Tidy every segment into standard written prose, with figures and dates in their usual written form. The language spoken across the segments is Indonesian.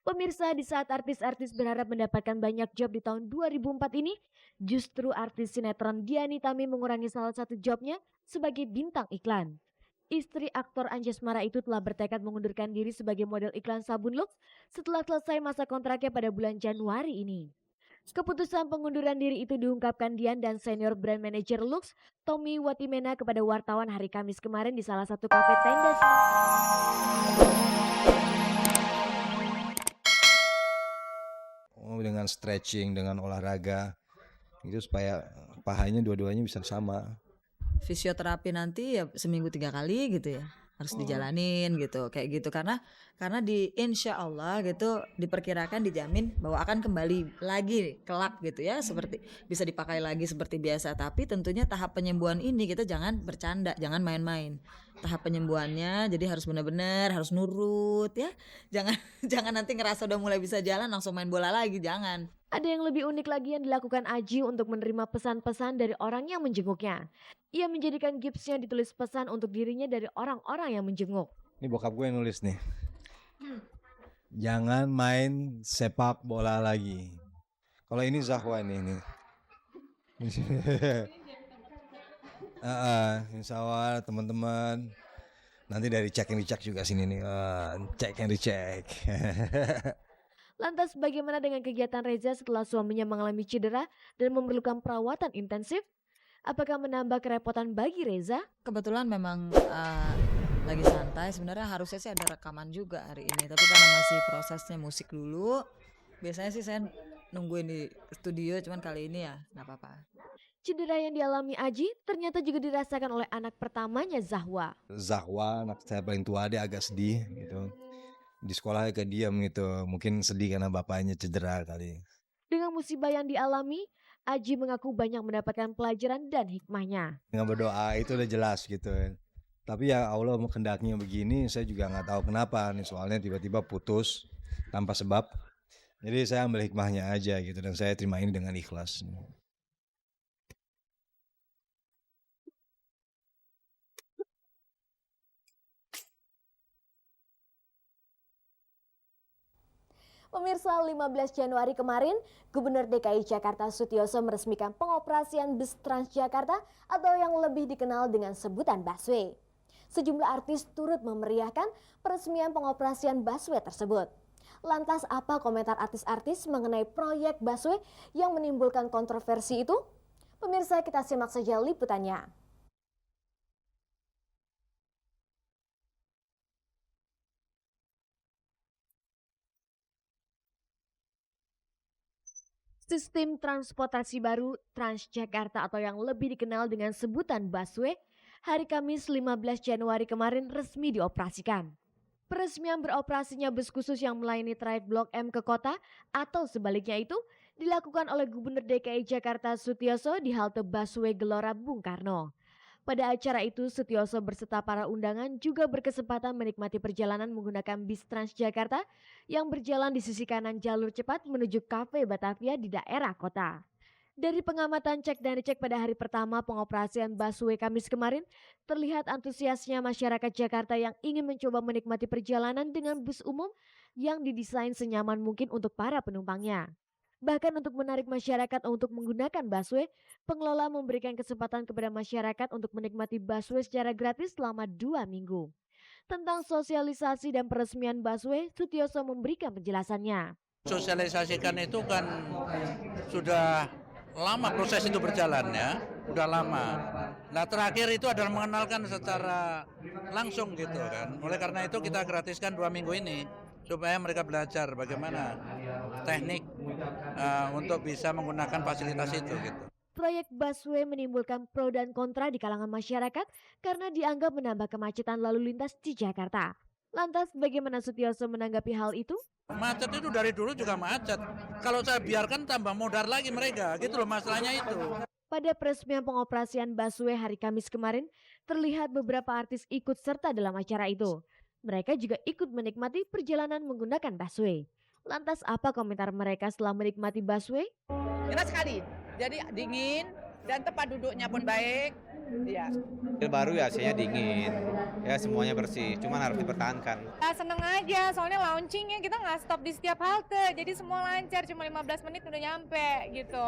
Pemirsa, di saat artis-artis berharap mendapatkan banyak job di tahun 2004 ini, justru artis sinetron Diani Tami mengurangi salah satu jobnya sebagai bintang iklan. Istri aktor Anjasmara itu telah bertekad mengundurkan diri sebagai model iklan sabun Lux setelah selesai masa kontraknya pada bulan Januari ini. Keputusan pengunduran diri itu diungkapkan Dian dan senior brand manager Lux, Tommy Watimena kepada wartawan hari Kamis kemarin di salah satu kafe tenda. Dengan stretching, dengan olahraga, itu supaya pahanya dua-duanya bisa sama. Fisioterapi nanti ya seminggu 3 kali gitu ya, harus dijalanin gitu, kayak gitu. Karena di insya Allah gitu diperkirakan dijamin bahwa akan kembali lagi kelak gitu ya, seperti bisa dipakai lagi seperti biasa. Tapi tentunya tahap penyembuhan ini kita jangan bercanda, jangan main-main. Tahap penyembuhannya jadi harus benar-benar harus nurut ya. Jangan jangan nanti ngerasa udah mulai bisa jalan langsung main bola lagi, jangan. Ada yang lebih unik lagi yang dilakukan Aji untuk menerima pesan-pesan dari orang yang menjenguknya. Ia menjadikan gipsnya ditulis pesan untuk dirinya dari orang-orang yang menjenguk. Ini bokap gue yang nulis nih. Jangan main sepak bola lagi. Kalau ini Zahwa ini. Insya Allah teman-teman. Nanti dari cek and recheck juga sini nih. Cek and recheck. Lantas bagaimana dengan kegiatan Reza setelah suaminya mengalami cedera dan memerlukan perawatan intensif? Apakah menambah kerepotan bagi Reza? Kebetulan memang lagi santai, sebenarnya harusnya sih ada rekaman juga hari ini, tapi karena masih prosesnya musik dulu, biasanya sih saya nungguin di studio, cuman kali ini ya nggak apa-apa. Cedera yang dialami Aji ternyata juga dirasakan oleh anak pertamanya Zahwa. Zahwa, anak saya paling tua, dia agak sedih gitu. Di sekolah agak diam gitu, mungkin sedih karena bapaknya cedera kali. Dengan musibah yang dialami, Aji mengaku banyak mendapatkan pelajaran dan hikmahnya. Dengan berdoa itu udah jelas gitu. Tapi ya Allah kehendaknya begini, saya juga nggak tahu kenapa nih, soalnya tiba-tiba putus tanpa sebab. Jadi saya ambil hikmahnya aja gitu, dan saya terima ini dengan ikhlas. Pemirsa, 15 Januari kemarin, Gubernur DKI Jakarta Sutiyoso meresmikan pengoperasian bus Transjakarta atau yang lebih dikenal dengan sebutan busway. Sejumlah artis turut memeriahkan peresmian pengoperasian busway tersebut. Lantas apa komentar artis-artis mengenai proyek busway yang menimbulkan kontroversi itu? Pemirsa, kita simak saja liputannya. Sistem transportasi baru Transjakarta atau yang lebih dikenal dengan sebutan busway, hari Kamis 15 Januari kemarin resmi dioperasikan. Peresmian beroperasinya bus khusus yang melayani trayek Blok M ke kota atau sebaliknya itu dilakukan oleh Gubernur DKI Jakarta Sutiyoso di halte busway Gelora Bung Karno. Pada acara itu, Sutiyoso berserta para undangan juga berkesempatan menikmati perjalanan menggunakan bis Transjakarta yang berjalan di sisi kanan jalur cepat menuju Cafe Batavia di daerah kota. Dari pengamatan cek dan dicek pada hari pertama pengoperasian busway Kamis kemarin, terlihat antusiasnya masyarakat Jakarta yang ingin mencoba menikmati perjalanan dengan bus umum yang didesain senyaman mungkin untuk para penumpangnya. Bahkan untuk menarik masyarakat untuk menggunakan busway, pengelola memberikan kesempatan kepada masyarakat untuk menikmati busway secara gratis selama 2 minggu. Tentang sosialisasi dan peresmian busway, Sutiyoso memberikan penjelasannya. Sosialisasikan itu kan sudah lama proses itu berjalan ya, udah lama. Nah terakhir itu adalah mengenalkan secara langsung gitu kan. Oleh karena itu kita gratiskan 2 minggu ini supaya mereka belajar bagaimana teknik untuk bisa menggunakan fasilitas itu gitu. Proyek busway menimbulkan pro dan kontra di kalangan masyarakat karena dianggap menambah kemacetan lalu lintas di Jakarta. Lantas bagaimana Sutiyoso menanggapi hal itu? Macet itu dari dulu juga macet. Kalau saya biarkan tambah modar lagi mereka, gitu loh masalahnya itu. Pada peresmian pengoperasian busway hari Kamis kemarin, terlihat beberapa artis ikut serta dalam acara itu. Mereka juga ikut menikmati perjalanan menggunakan busway. Lantas apa komentar mereka setelah menikmati busway? Enak sekali, jadi dingin dan tempat duduknya pun baik. Iya. Baru ya AC-nya dingin, ya semuanya bersih, cuman harus dipertahankan. Seneng aja, soalnya launchingnya kita nggak stop di setiap halte, jadi semua lancar, cuma 15 menit udah nyampe gitu.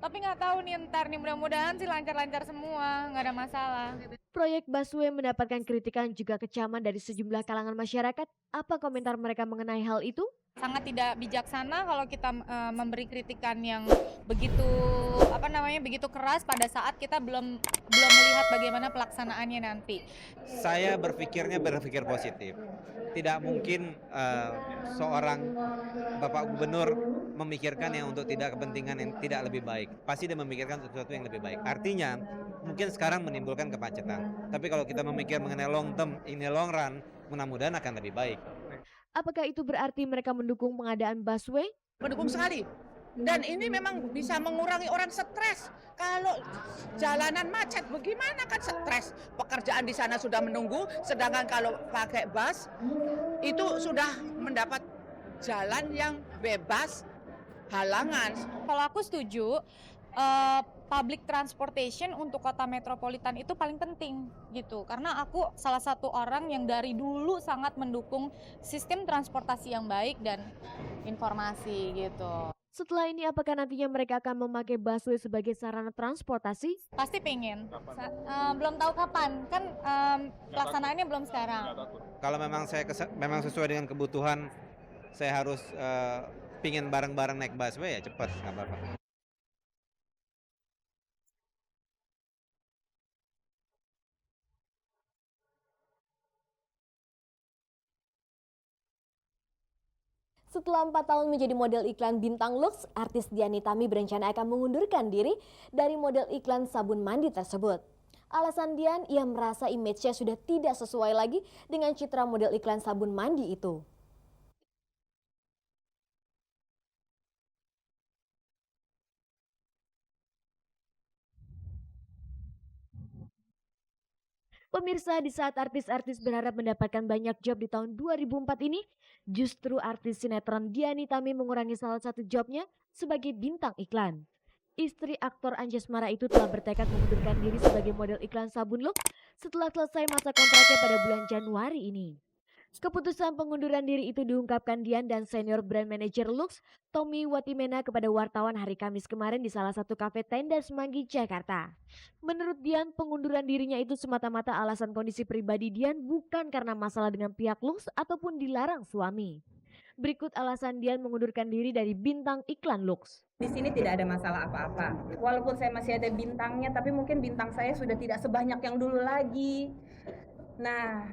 Tapi nggak tahu nih ntar nih, mudah-mudahan sih lancar-lancar semua, nggak ada masalah. Proyek busway mendapatkan kritikan juga kecaman dari sejumlah kalangan masyarakat. Apa komentar mereka mengenai hal itu? Sangat tidak bijaksana kalau kita memberi kritikan yang begitu begitu keras pada saat kita belum melihat bagaimana pelaksanaannya nanti. Saya berpikir positif. Tidak mungkin seorang Bapak Gubernur memikirkan yang untuk tidak kepentingan yang tidak lebih baik. Pasti dia memikirkan sesuatu yang lebih baik. Artinya mungkin sekarang menimbulkan kemacetan. Tapi kalau kita memikir mengenai long term, ini long run, mudah-mudahan akan lebih baik. Apakah itu berarti mereka mendukung pengadaan busway? Mendukung sekali. Dan ini memang bisa mengurangi orang stres. Kalau jalanan macet, bagaimana kan stres? Pekerjaan di sana sudah menunggu, sedangkan kalau pakai bus itu sudah mendapat jalan yang bebas halangan. Kalau aku setuju, public transportation untuk kota metropolitan itu paling penting gitu. Karena aku salah satu orang yang dari dulu sangat mendukung sistem transportasi yang baik dan informasi gitu. Setelah ini apakah nantinya mereka akan memakai busway sebagai sarana transportasi? Pasti pengen. Belum tahu kapan, kan pelaksanaannya belum sekarang. Kalau memang sesuai dengan kebutuhan, saya harus pingin bareng-bareng naik busway ya cepat, nggak apa-apa. Setelah 4 tahun menjadi model iklan bintang Lux, artis Dian Nitami berencana akan mengundurkan diri dari model iklan sabun mandi tersebut. Alasan Dian, ia merasa image-nya sudah tidak sesuai lagi dengan citra model iklan sabun mandi itu. Pemirsa, di saat artis-artis berharap mendapatkan banyak job di tahun 2004 ini, justru artis sinetron Dian Nitami mengurangi salah satu jobnya sebagai bintang iklan. Istri aktor Anjasmara itu telah bertekad mengundurkan diri sebagai model iklan sabun Lux setelah selesai masa kontraknya pada bulan Januari ini. Keputusan pengunduran diri itu diungkapkan Dian dan senior brand manager Lux, Tommy Watimena kepada wartawan hari Kamis kemarin di salah satu kafe tenda Semanggi, Jakarta. Menurut Dian, pengunduran dirinya itu semata-mata alasan kondisi pribadi Dian, bukan karena masalah dengan pihak Lux ataupun dilarang suami. Berikut alasan Dian mengundurkan diri dari bintang iklan Lux. Di sini tidak ada masalah apa-apa. Walaupun saya masih ada bintangnya, tapi mungkin bintang saya sudah tidak sebanyak yang dulu lagi. Nah,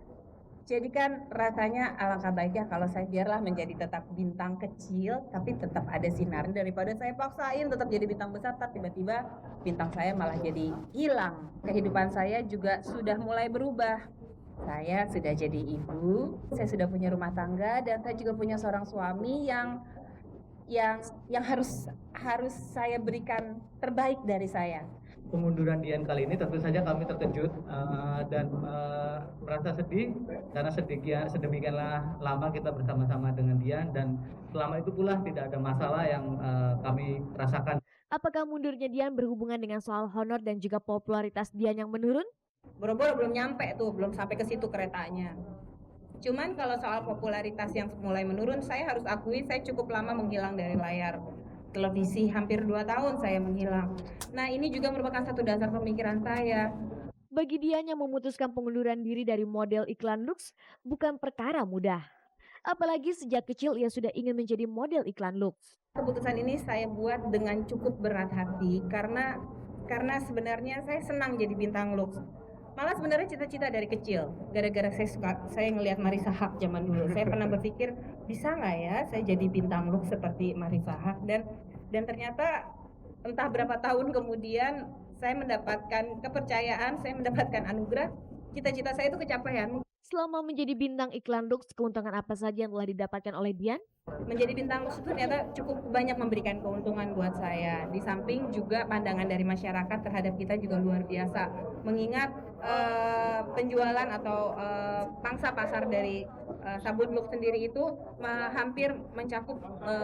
jadi kan rasanya alangkah baiknya kalau saya biarlah menjadi tetap bintang kecil, tapi tetap ada sinar. Daripada saya paksain tetap jadi bintang besar, tapi tiba-tiba bintang saya malah jadi hilang. Kehidupan saya juga sudah mulai berubah. Saya sudah jadi ibu, saya sudah punya rumah tangga, dan saya juga punya seorang suami yang harus saya berikan terbaik dari saya. Pengunduran Dian kali ini tentu saja kami terkejut dan merasa sedih karena sedemikianlah lama kita bersama-sama dengan Dian, dan selama itu pula tidak ada masalah yang kami rasakan. Apakah mundurnya Dian berhubungan dengan soal honor dan juga popularitas Dian yang menurun? Boro-boro belum nyampe tuh, belum sampai ke situ keretanya. Cuman kalau soal popularitas yang mulai menurun, saya harus akui saya cukup lama menghilang dari layar televisi, hampir 2 tahun saya menghilang. Nah, ini juga merupakan satu dasar pemikiran saya. Bagi Dian yang memutuskan pengunduran diri dari model iklan Lux bukan perkara mudah. Apalagi sejak kecil ia sudah ingin menjadi model iklan Lux. Keputusan ini saya buat dengan cukup berat hati karena sebenarnya saya senang jadi bintang Lux. Malah sebenarnya cita-cita dari kecil, gara-gara saya ngelihat Marissa Haque zaman dulu. Saya pernah berpikir, bisa nggak ya saya jadi bintang Lux seperti Marissa Haque, dan ternyata entah berapa tahun kemudian saya mendapatkan kepercayaan, saya mendapatkan anugerah, cita-cita saya itu kecapaian. Selama menjadi bintang iklan Lux, keuntungan apa saja yang telah didapatkan oleh Dian? Menjadi bintang Lux itu ternyata cukup banyak memberikan keuntungan buat saya. Di samping juga pandangan dari masyarakat terhadap kita juga luar biasa. Mengingat penjualan atau pangsa pasar dari sabun Lux sendiri itu hampir mencakup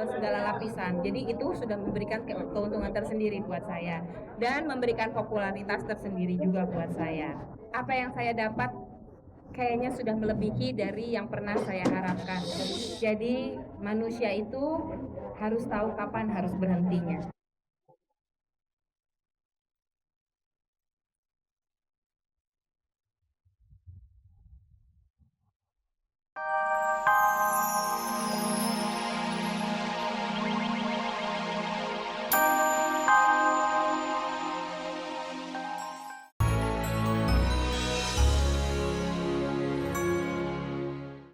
segala lapisan. Jadi itu sudah memberikan keuntungan tersendiri buat saya dan memberikan popularitas tersendiri juga buat saya. Apa yang saya dapat kayaknya sudah melebihi dari yang pernah saya harapkan. Jadi manusia itu harus tahu kapan harus berhentinya.